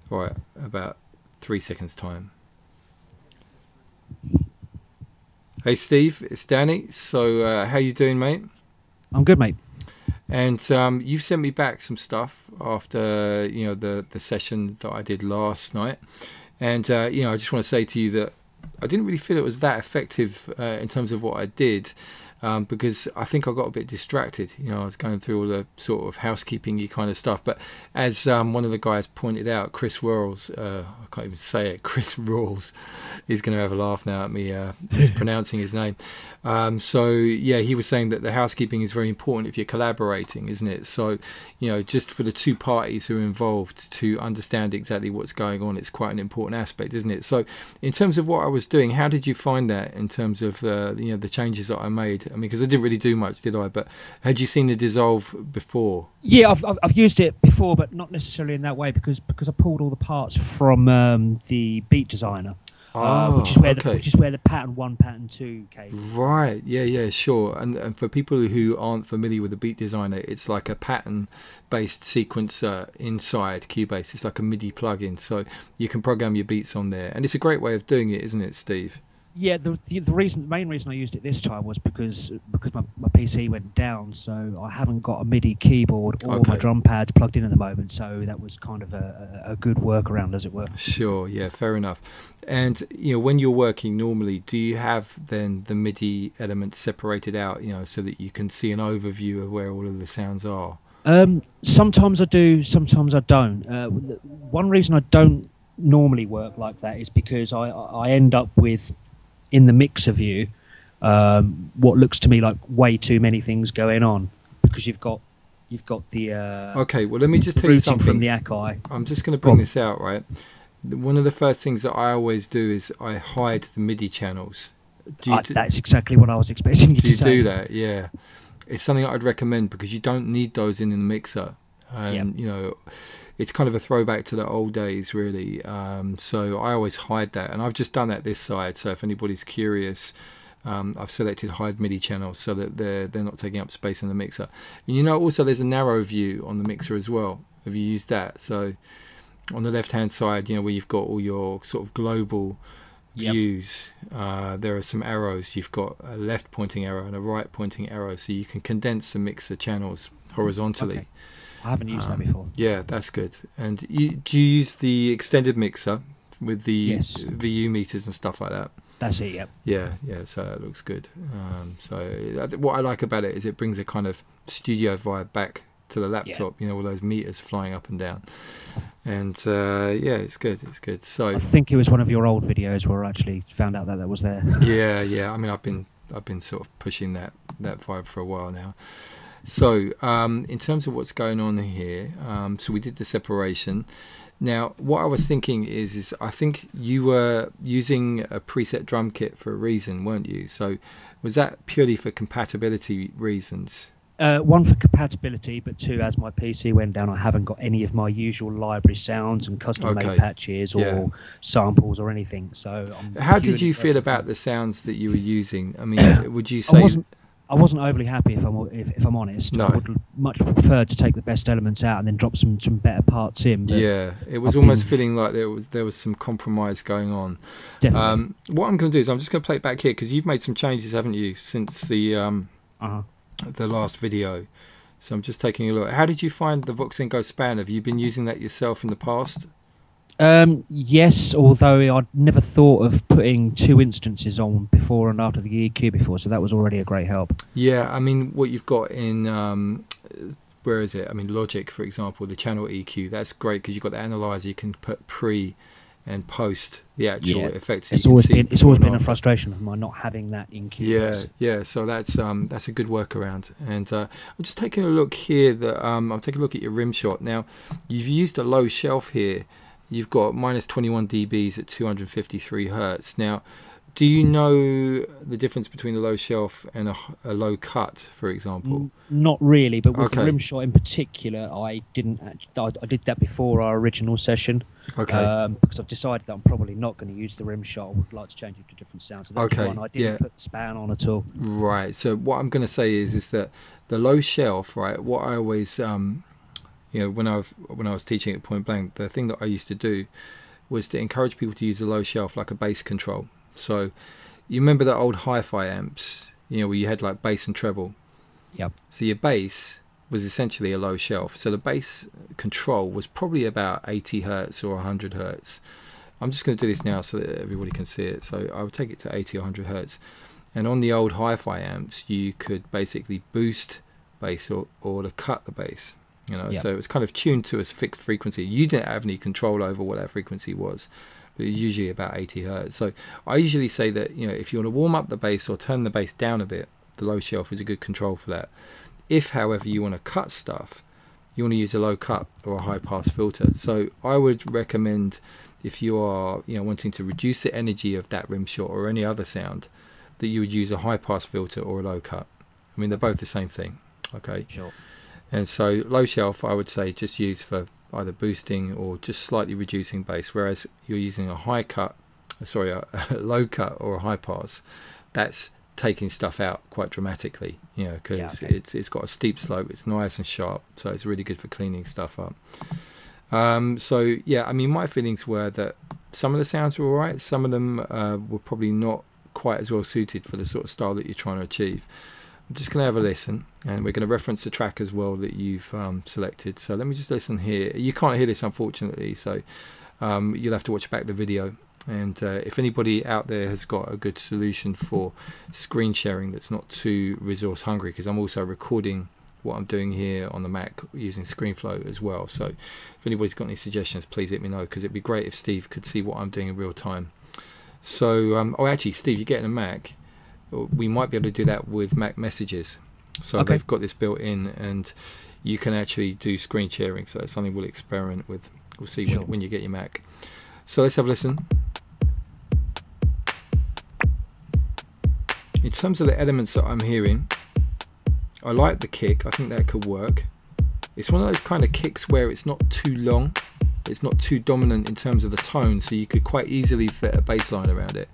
Right, about 3 seconds time. Hey Steve, it's Danny. So how you doing, mate? I'm good, mate. And you've sent me back some stuff after the session that I did last night, and I just want to say to you that I didn't really feel it was that effective in terms of what I did. Because I think I got a bit distracted. I was going through all the sort of housekeeping-y kind of stuff. But as one of the guys pointed out, Chris Rawls, I can't even say it, Chris Rawls, is going to have a laugh now at me mispronouncing his name. So yeah, he was saying that the housekeeping is very important if you're collaborating, isn't it? So just for the two parties who are involved to understand exactly what's going on, it's quite an important aspect, isn't it? So in terms of what I was doing, how did you find that in terms of the changes that I made? I mean, because I didn't really do much, did I? But had you seen the dissolve before? Yeah, I've used it before, but not necessarily in that way because I pulled all the parts from the Beat Designer, which is where the pattern 1, pattern 2 came. Right. Yeah, sure. And for people who aren't familiar with the Beat Designer, it's like a pattern-based sequencer inside Cubase. It's like a MIDI plugin, so you can program your beats on there, and it's a great way of doing it, isn't it, Steve? Yeah, the main reason I used it this time was because my PC went down, so I haven't got a MIDI keyboard or my drum pads plugged in at the moment, so that was kind of a good workaround, as it were. Sure, yeah, fair enough. And when you're working normally, do you have then the MIDI elements separated out, so that you can see an overview of where all of the sounds are? Sometimes I do, sometimes I don't. One reason I don't normally work like that is because I end up with, in the mixer view, what looks to me like way too many things going on, because you've got the okay, well, let me just tell you something from the Akai. I'm just going to bring this out, right? One of the first things that I always do is I hide the MIDI channels. That's exactly what I was expecting you to say. Do you do that? Yeah, it's something I'd recommend because you don't need those in the mixer, and it's kind of a throwback to the old days, really. So I always hide that, and I've just done that this side. So if anybody's curious, I've selected hide MIDI channels so that they're not taking up space in the mixer. And also there's a narrow view on the mixer as well. Have you used that? So on the left hand side, where you've got all your sort of global views, there are some arrows. You've got a left pointing arrow and a right pointing arrow, so you can condense the mixer channels horizontally. Okay. I haven't used that before. Yeah, that's good. And do you use the extended mixer with the VU meters and stuff like that? That's it, yep. Yeah, so it looks good. So what I like about it is it brings a kind of studio vibe back to the laptop, all those meters flying up and down. And yeah, it's good. So I think it was one of your old videos where I actually found out that was there. Yeah. I mean, I've been sort of pushing that vibe for a while now. So in terms of what's going on here, so we did the separation. Now what I was thinking is I think you were using a preset drum kit for a reason, weren't you? So was that purely for compatibility reasons? One, for compatibility, but two, as my PC went down, I haven't got any of my usual library sounds and custom made patches or samples or anything. So how did you feel about the sounds that you were using? I mean, would you say I wasn't overly happy, if I'm honest. No. I would much prefer to take the best elements out and then drop some better parts in. But yeah, it was almost feeling like there was some compromise going on. Definitely. What I'm going to do is I'm just going to play it back here because you've made some changes, haven't you, since the last video. So I'm just taking a look. How did you find the Voxengo span? Have you been using that yourself in the past? Yes, although I'd never thought of putting 2 instances on before and after the EQ before, so that was already a great help. Yeah, I mean, what you've got in where is it? I mean, Logic, for example, the channel EQ, that's great because you've got the analyzer. You can put pre and post the actual effects. It's always been a frustration of mine not having that in Cubase. Yeah. So that's a good workaround. And I'm just taking a look here. I'm taking a look at your rim shot. Now, you've used a low shelf here. You've got minus 21 dBs at 253 hertz. Now, do you know the difference between a low shelf and a low cut, for example? Not really, but with the rim shot in particular, I didn't. I did that before our original session. Because I've decided that I'm probably not going to use the rim shot. I would like to change it to different sounds. So that's one I didn't put the span on at all. Right. So what I'm going to say is that the low shelf, right? What I always you know, when I was teaching at Point Blank, the thing that I used to do was to encourage people to use a low shelf like a bass control. So you remember the old hi-fi amps, you know, where you had like bass and treble. Yep. So your bass was essentially a low shelf. So the bass control was probably about 80 hertz or 100 hertz. I'm just going to do this now so that everybody can see it. So I would take it to 80 or 100 hertz. And on the old hi-fi amps, you could basically boost bass or to cut the bass. You know, so it was kind of tuned to a fixed frequency. You didn't have any control over what that frequency was, but it was usually about 80 hertz. So I usually say that, you know, if you want to warm up the bass or turn the bass down a bit, the low shelf is a good control for that. If, however, you want to cut stuff, you want to use a low cut or a high pass filter. So I would recommend, if you are, you know, wanting to reduce the energy of that rim shot or any other sound, that you would use a high pass filter or a low cut. I mean, they're both the same thing. Okay. Sure. And so low shelf, I would say, just use for either boosting or just slightly reducing bass. Whereas you're using a low cut or a high pass, that's taking stuff out quite dramatically, you know, because it's got a steep slope, it's nice and sharp, so it's really good for cleaning stuff up. So yeah, I mean, my feelings were that some of the sounds were all right, some of them were probably not quite as well suited for the sort of style that you're trying to achieve. I'm just going to have a listen, and we're going to reference the track as well that you've selected. So let me just listen here. You can't hear this, unfortunately, so you'll have to watch back the video. And if anybody out there has got a good solution for screen sharing that's not too resource hungry, because I'm also recording what I'm doing here on the Mac using ScreenFlow as well. So if anybody's got any suggestions, please let me know, because it'd be great if Steve could see what I'm doing in real time. So, oh, actually, Steve, you're getting a Mac. We might be able to do that with Mac Messages. So they've got this built in, and you can actually do screen sharing. So it's something we'll experiment with. We'll see when you get your Mac. So let's have a listen. In terms of the elements that I'm hearing, I like the kick. I think that could work. It's one of those kind of kicks where it's not too long, it's not too dominant in terms of the tone, so you could quite easily fit a bass line around it.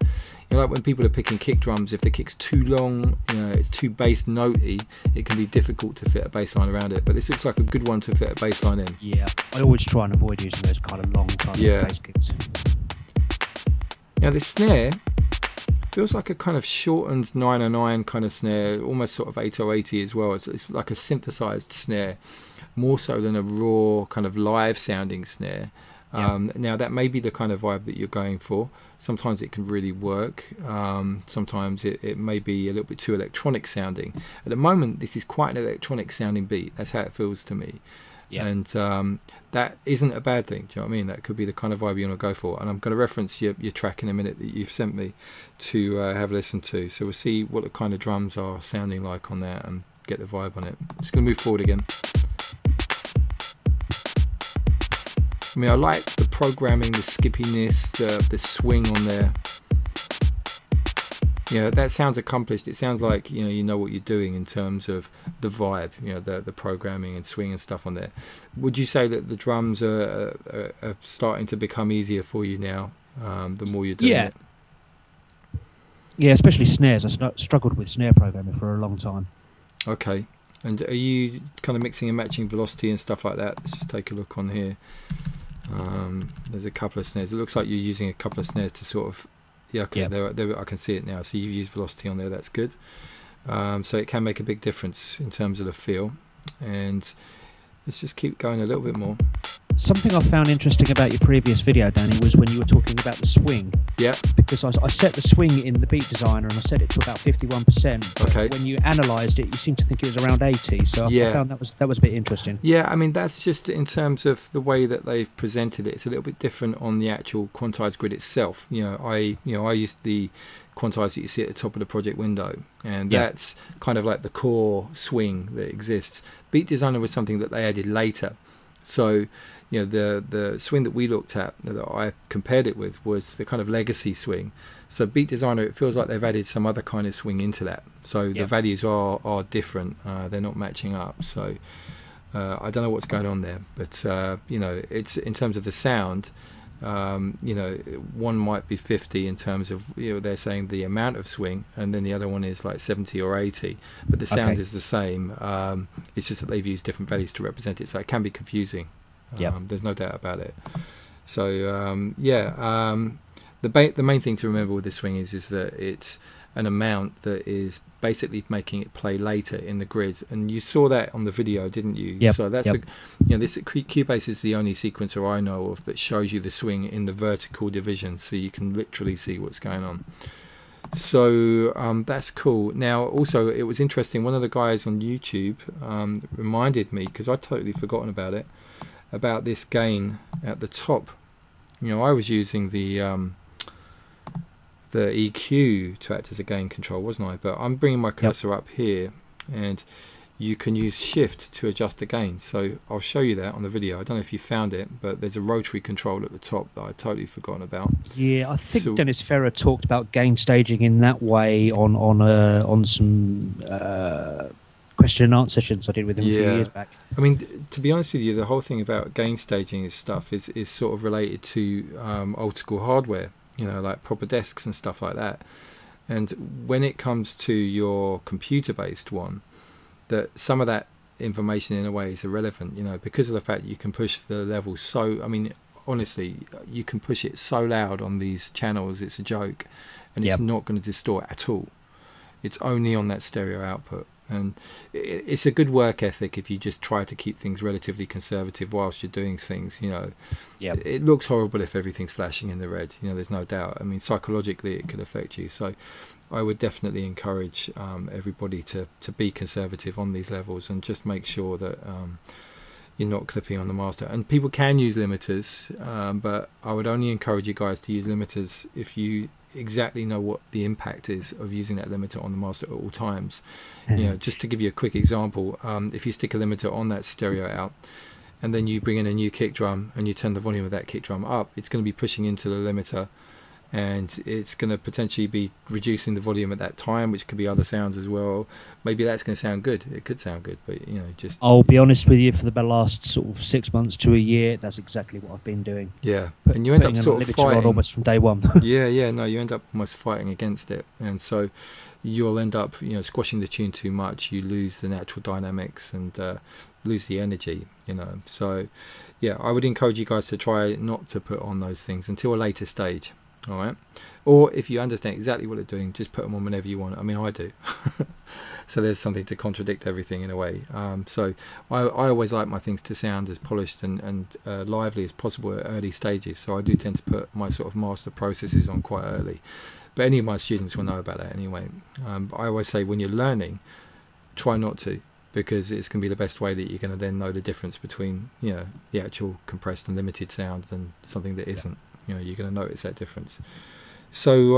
You know, like when people are picking kick drums, if the kick's too long, you know, it's too bass notey, it can be difficult to fit a bass line around it. But this looks like a good one to fit a bass line in. Yeah, I always try and avoid using those kind of long time bass kicks. Now this snare feels like a kind of shortened 909 kind of snare, almost sort of 8080 as well. It's like a synthesized snare, more so than a raw kind of live sounding snare. Now that may be the kind of vibe that you're going for. Sometimes it can really work. Sometimes it may be a little bit too electronic sounding. At the moment, this is quite an electronic sounding beat. That's how it feels to me. And that isn't a bad thing. Do you know what I mean? That could be the kind of vibe you want to go for. And I'm going to reference your track in a minute that you've sent me to have a listen to. So we'll see what the kind of drums are sounding like on there and get the vibe on it. Just going to move forward again. I mean, I like the programming, the skippiness, the swing on there. You know, that sounds accomplished. It sounds like, you know what you're doing in terms of the vibe, you know, the programming and swing and stuff on there. Would you say that the drums are starting to become easier for you now, the more you're doing it? Yeah, especially snares. I struggled with snare programming for a long time. Okay. And are you kind of mixing and matching velocity and stuff like that? Let's just take a look on here. There's a couple of snares. It looks like you're using a couple of snares to sort of... Yeah, okay, there, I can see it now. So you've used velocity on there, that's good. So it can make a big difference in terms of the feel. And let's just keep going a little bit more. Something I found interesting about your previous video, Danny, was when you were talking about the swing. Yeah. Because I set the swing in the Beat Designer and I set it to about 51%. Okay. When you analysed it, you seemed to think it was around 80. So I found that was a bit interesting. Yeah, I mean, that's just in terms of the way that they've presented it. It's a little bit different on the actual quantized grid itself. I used the quantize that you see at the top of the project window, and that's kind of like the core swing that exists. Beat Designer was something that they added later. So, the swing that we looked at, that I compared it with, was the kind of legacy swing. So Beat Designer, it feels like they've added some other kind of swing into that. So the values are different. They're not matching up. So I don't know what's going on there, but it's in terms of the sound, You know, one might be 50 in terms of, you know, they're saying the amount of swing, and then the other one is like 70 or 80, but the sound is the same. It's just that they've used different values to represent it, so it can be confusing. There's no doubt about it. So the main thing to remember with this swing is that it's an amount that is basically making it play later in the grid, and you saw that on the video, didn't you? So that's you know, this Cubase is the only sequencer I know of that shows you the swing in the vertical division, so you can literally see what's going on. So that's cool. Now also, it was interesting, one of the guys on YouTube reminded me, because I'd totally forgotten about it, about this gain at the top. You know, I was using the EQ to act as a gain control, wasn't I? But I'm bringing my cursor up here, and you can use shift to adjust the gain. So I'll show you that on the video. I don't know if you found it, but there's a rotary control at the top that I'd totally forgotten about. Yeah, I think Dennis Ferrer talked about gain staging in that way on some question and answer sessions I did with him a few years back. I mean, to be honest with you, the whole thing about gain staging and stuff is sort of related to old school hardware, you know, like proper desks and stuff like that. And when it comes to your computer based one, that some of that information in a way is irrelevant, you know, because of the fact you can push the level so, I mean, honestly, you can push it so loud on these channels, it's a joke, and it's not going to distort at all. It's only on that stereo output. And it's a good work ethic if you just try to keep things relatively conservative whilst you're doing things, you know. It looks horrible if everything's flashing in the red, you know, there's no doubt. I mean, psychologically it could affect you. So I would definitely encourage everybody to be conservative on these levels, and just make sure that you're not clipping on the master. And people can use limiters, but I would only encourage you guys to use limiters if you exactly know what the impact is of using that limiter on the master at all times. You know, just to give you a quick example, if you stick a limiter on that stereo out, and then you bring in a new kick drum and you turn the volume of that kick drum up, it's going to be pushing into the limiter, and it's going to potentially be reducing the volume at that time, which could be other sounds as well. Maybe that's going to sound good. It could sound good, but you know, just, I'll be honest with you, for the last sort of 6 months to a year, that's exactly what I've been doing. And you end up sort of fighting almost from day one. No, you end up almost fighting against it, and so you'll end up, you know, squashing the tune too much. You lose the natural dynamics and lose the energy, you know. So yeah, I would encourage you guys to try not to put on those things until a later stage. All right, or if you understand exactly what they're doing, just put them on whenever you want. I mean, I do. So there's something to contradict everything in a way. So I always like my things to sound as polished and lively as possible at early stages, so I do tend to put my sort of master processes on quite early. But any of my students will know about that anyway. I always say, when you're learning, try not to, because it's going to be the best way that you're going to then know the difference between, you know, the actual compressed and limited sound than something that isn't. You know, you're going to notice that difference. So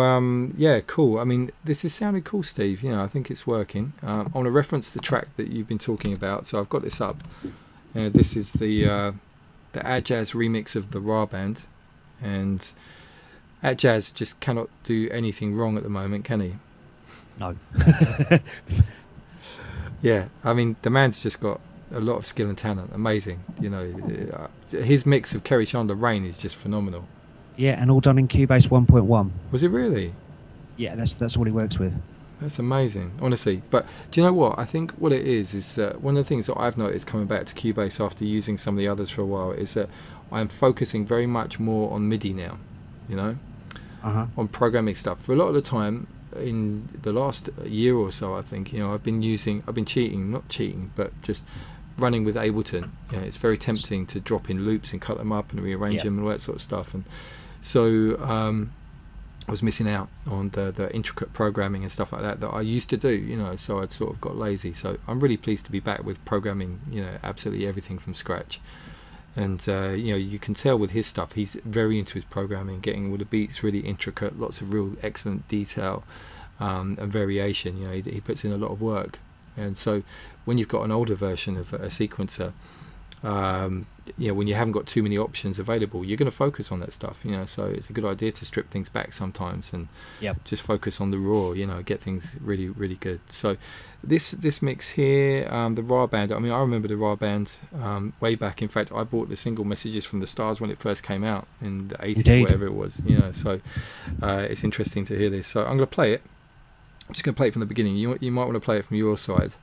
yeah, cool. I mean, this is sounding cool, Steve. You know, I think it's working. I want to reference the track that you've been talking about, so I've got this up. This is the Atjazz remix of the Rah Band, and Atjazz just cannot do anything wrong at the moment, can he? No. Yeah, I mean, the man's just got a lot of skill and talent. Amazing. You know, his mix of Kerry Chandler Rain is just phenomenal. Yeah, and all done in Cubase 1.1. Was it really? Yeah, that's all he works with. That's amazing, honestly. But do you know what? I think what it is that one of the things that I've noticed coming back to Cubase after using some of the others for a while is that I'm focusing very much more on MIDI now, you know, on programming stuff. For a lot of the time, in the last year or so, I think, you know, I've been cheating, not cheating, but just running with Ableton. You know, it's very tempting to drop in loops and cut them up and rearrange them and all that sort of stuff. And so I was missing out on the intricate programming and stuff like that I used to do, you know, so I'd sort of got lazy. So I'm really pleased to be back with programming, you know, absolutely everything from scratch. And you know, you can tell with his stuff, he's very into his programming, getting all the beats really intricate, lots of real excellent detail and variation. You know, he puts in a lot of work. And so when you've got an older version of a sequencer, you know, when you haven't got too many options available, you're going to focus on that stuff, you know. So it's a good idea to strip things back sometimes and just focus on the raw, you know, get things really, really good. So this mix here, the Rah Band, I mean, I remember the Rah Band way back. In fact, I bought the single Messages from the Stars when it first came out in the 80s, whatever it was, you know. So it's interesting to hear this. So I'm going to play it. I'm just going to play it from the beginning. You might want to play it from your side.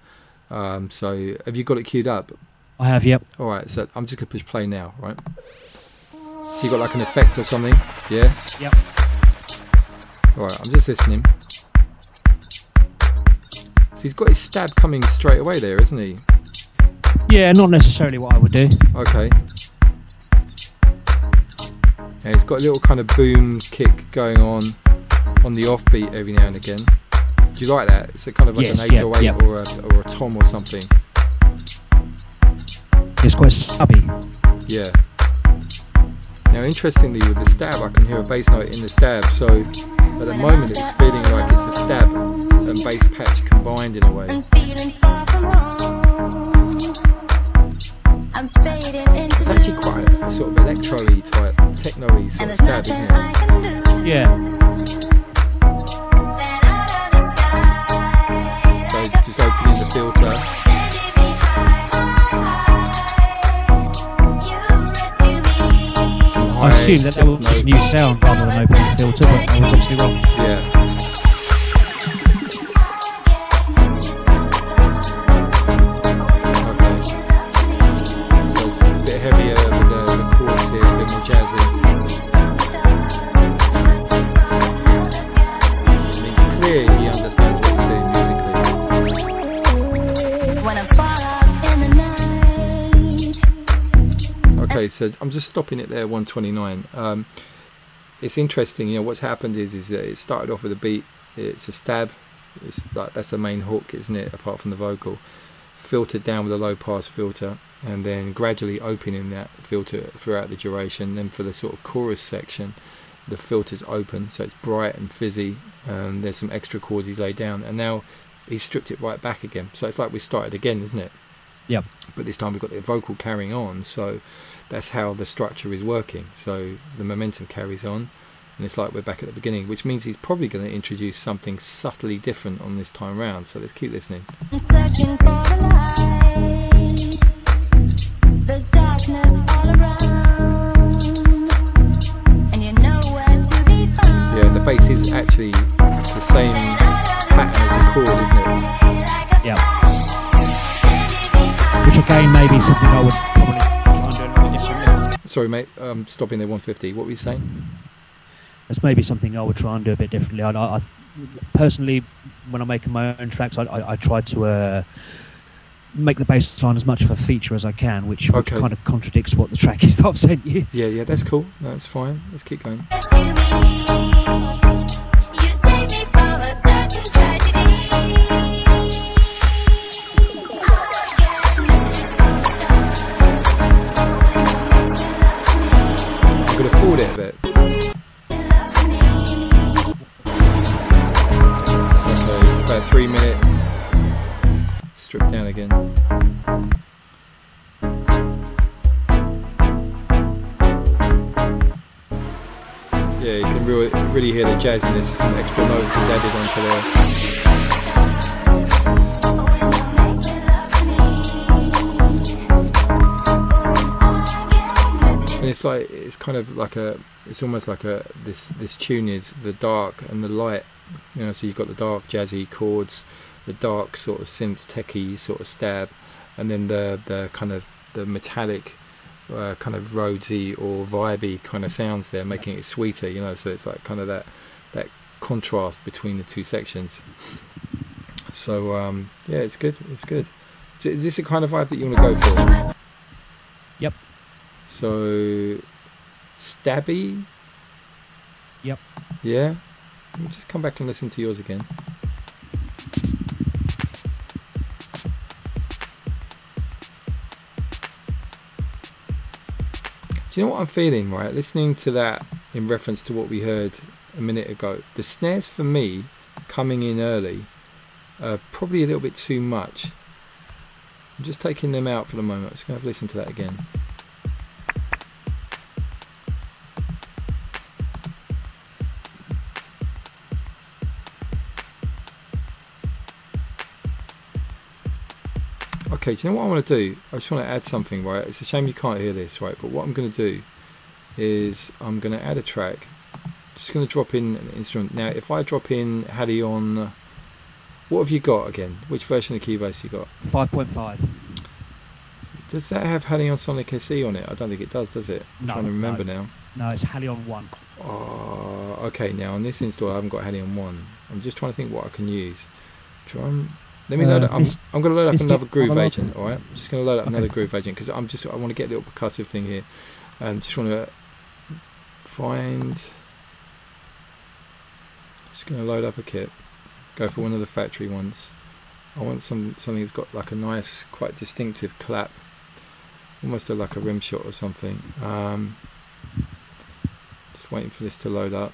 So have you got it queued up? I have, yep. Alright, so I'm just going to push play now, right? So you got like an effect or something? Yeah? Yep. Alright, I'm just listening. So he's got his stab coming straight away there, isn't he? Yeah, not necessarily what I would do. Okay. Yeah, he's got a little kind of boom kick going on the offbeat every now and again. Do you like that? It's a kind of like an 808 or a tom or something. It's quite stubby. Yeah. Now, interestingly, with the stab, I can hear a bass note in the stab. So, at the moment, it's feeling like it's a stab and bass patch combined in a way. It's actually quite a sort of electro-y type, techno-y sort of stab, isn't it? Yeah. So, just opening the filter. I assumed that was a new sound rather than opening the filter, but I was obviously wrong. Yeah. Okay. So it's a bit heavier with the chords here, a bit more jazzy. I mean, it's clear he understands what he's doing musically. When I'm far out in the night. Okay, so I'm just stopping it there, 129. It's interesting, you know, what's happened is that it started off with a beat, it's a stab, it's like that's the main hook, isn't it, apart from the vocal, filtered down with a low pass filter, and then gradually opening that filter throughout the duration. Then for the sort of chorus section, the filter's open, so it's bright and fizzy, and there's some extra chords he's laid down, and now he's stripped it right back again. So it's like we started again, isn't it? Yep. But this time we've got the vocal carrying on, so that's how the structure is working. So the momentum carries on, and it's like we're back at the beginning, which means he's probably going to introduce something subtly different on this time round. So let's keep listening. I'm searching for the light. There's darkness all around, and you know where to be found. Yeah, the bass is actually the same pattern as the chord, isn't it? Yeah. Which again, maybe something I would probably try and do a little bit differently. Sorry, mate. Stopping there, 150. What were you saying? That's maybe something I would try and do a bit differently. I personally, when I'm making my own tracks, I try to make the bass line as much of a feature as I can, which kind of contradicts what the track is that I've sent you. Yeah, that's cool. No, that's fine. Let's keep going. You saved me from a certain tragedy. I'm going to forward it a bit. Okay, about 3 minute. Strip down again. Yeah, you can really hear the jazziness, some extra notes he's added onto there. And it's kind of like it's almost like this tune is the dark and the light, you know. So you've got the dark jazzy chords, the dark sort of synth techie sort of stab, and then the kind of the metallic kind of roadsy or vibey kind of sounds there, making it sweeter, you know. So it's like kind of that contrast between the two sections. So yeah, it's good. So is this a kind of vibe that you want to go for? Yep. So stabby. Yep. Yeah. Let me just come back and listen to yours again. Do you know what I'm feeling, right? Listening to that in reference to what we heard a minute ago, the snares for me coming in early, probably a little bit too much. I'm just taking them out for the moment. I'm just going to have to listen to that again. Okay, do you know what I want to do? I just want to add something, right? It's a shame you can't hear this, right? But what I'm going to do is I'm going to add a track. Just going to drop in an instrument. Now, if I drop in Halley on... What have you got again? Which version of Cubase you got? 5.5. Does that have Halley on Sonic SE on it? I don't think it does it? I'm trying to remember now. No, it's Halley on 1. Oh, okay, now on this install I haven't got Halley on 1. I'm just trying to think what I can use. Let me load up. I'm going to load up another groove agent, alright? I'm just going to load up another groove agent because I want to get a little percussive thing here. Just want to find... Just going to load up a kit. Go for one of the factory ones. I want something that's got like a nice, quite distinctive clap. Almost like a rim shot or something. Just waiting for this to load up.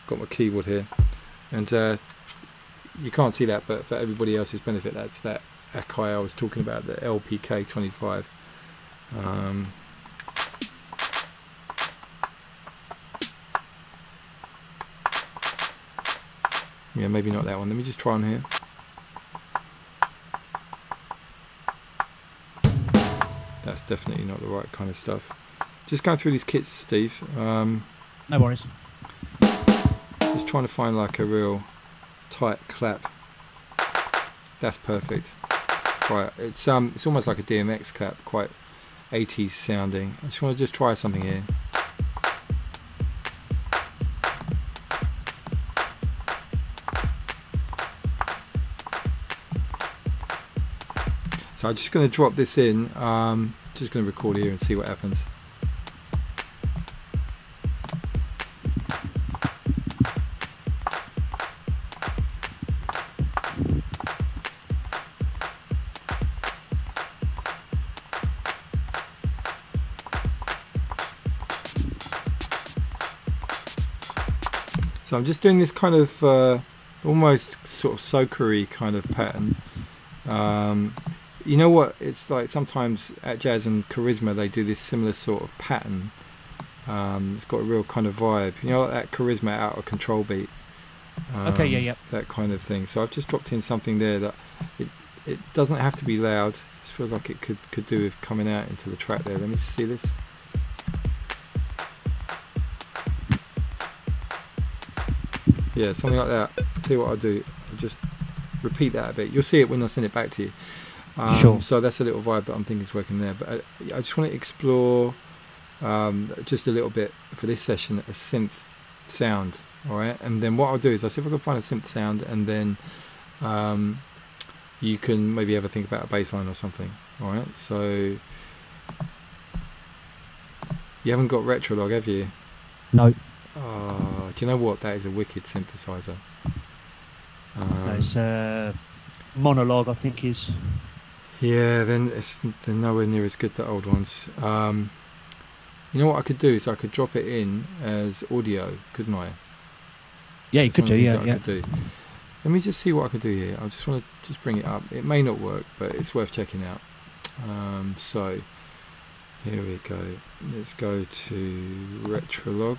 Got my keyboard here. And you can't see that, but for everybody else's benefit, that's that Akai I was talking about, the LPK25. Yeah, maybe not that one. Let me just try on here. That's definitely not the right kind of stuff. Just going through these kits, Steve. No worries. Just trying to find like a real tight clap. That's perfect. Right, it's almost like a DMX clap, quite 80s sounding. I just want to try something here. So I'm just going to drop this in, just going to record here and see what happens. So I'm just doing this kind of almost sort of soakery kind of pattern. You know what, it's like sometimes Atjazz and Charisma, they do this similar sort of pattern. It's got a real kind of vibe, you know, like that Charisma out of control beat. Okay, yeah. That kind of thing. So I've just dropped in something there that it doesn't have to be loud. It just feels like it could do with coming out into the track there. Let me just see this. Yeah, something like that. I'll tell you what I'll do. I'll just repeat that a bit. You'll see it when I send it back to you. Sure. So that's a little vibe that I'm thinking is working there. But I just want to explore just a little bit for this session a synth sound. Alright, and then what I'll do is I'll see if I can find a synth sound, and then you can maybe ever think about a bass line or something. Alright, so you haven't got Retrolog, have you? No. Do you know what? That is a wicked synthesizer. It's Monologue, I think, is... Yeah, then they're nowhere near as good, the old ones. You know what I could do is I could drop it in as audio, couldn't I? Yeah, you could do, yeah. Could do. Let me just see what I could do here. I just want to just bring it up. It may not work, but it's worth checking out. So here we go. Let's go to Retrolog,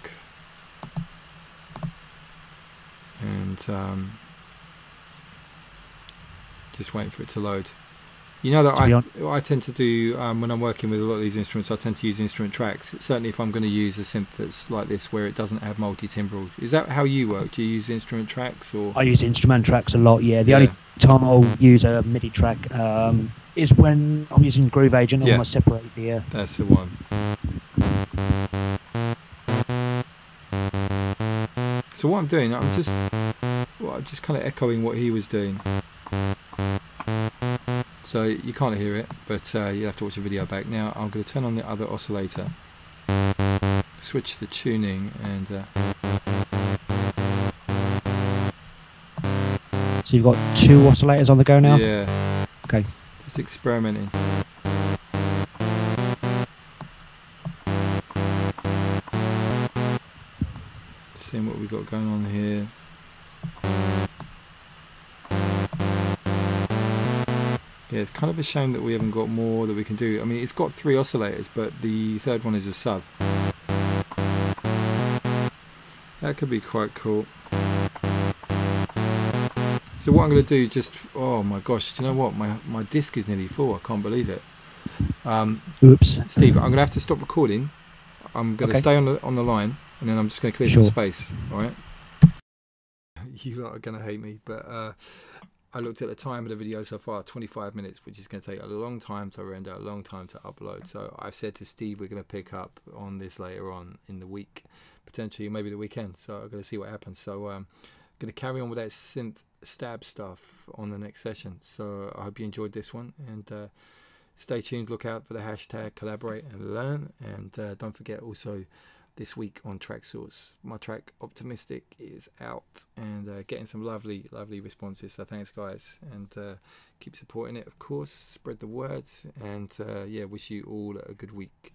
and just waiting for it to load. You know that I tend to do when I'm working with a lot of these instruments, I tend to use instrument tracks. Certainly if I'm going to use a synth that's like this where it doesn't have multi-timbral. Is that how you work? Do you use instrument tracks? Or I use instrument tracks a lot, yeah. The only time I'll use a MIDI track is when I'm using Groove Agent. I want to separate the... That's the one. So what I'm doing, I'm just kind of echoing what he was doing. So you can't hear it, but you have to watch the video back. Now I'm going to turn on the other oscillator, switch the tuning, and so you've got two oscillators on the go now? Yeah. Okay. Just experimenting. Seeing what we've got going on here. Yeah, it's kind of a shame that we haven't got more that we can do. I mean, it's got 3 oscillators, but the third one is a sub. That could be quite cool. So what I'm going to do, just, oh my gosh, do you know what? My disc is nearly full. I can't believe it. Oops. Steve, I'm going to have to stop recording. I'm going to Okay. stay on the line, and then I'm just going to clear Sure. some space. All right? You lot are going to hate me, but I looked at the time of the video so far, 25 minutes, which is going to take a long time to render, a long time to upload. So I've said to Steve, we're going to pick up on this later on in the week, potentially maybe the weekend. So I'm going to see what happens. So I'm going to carry on with that synth stab stuff on the next session. So I hope you enjoyed this one, and stay tuned. Look out for the hashtag collaborate and learn, and don't forget also this week on Track Source, my track Optimistic is out, and getting some lovely responses. So thanks guys, and keep supporting it, of course. Spread the word, and yeah, wish you all a good week.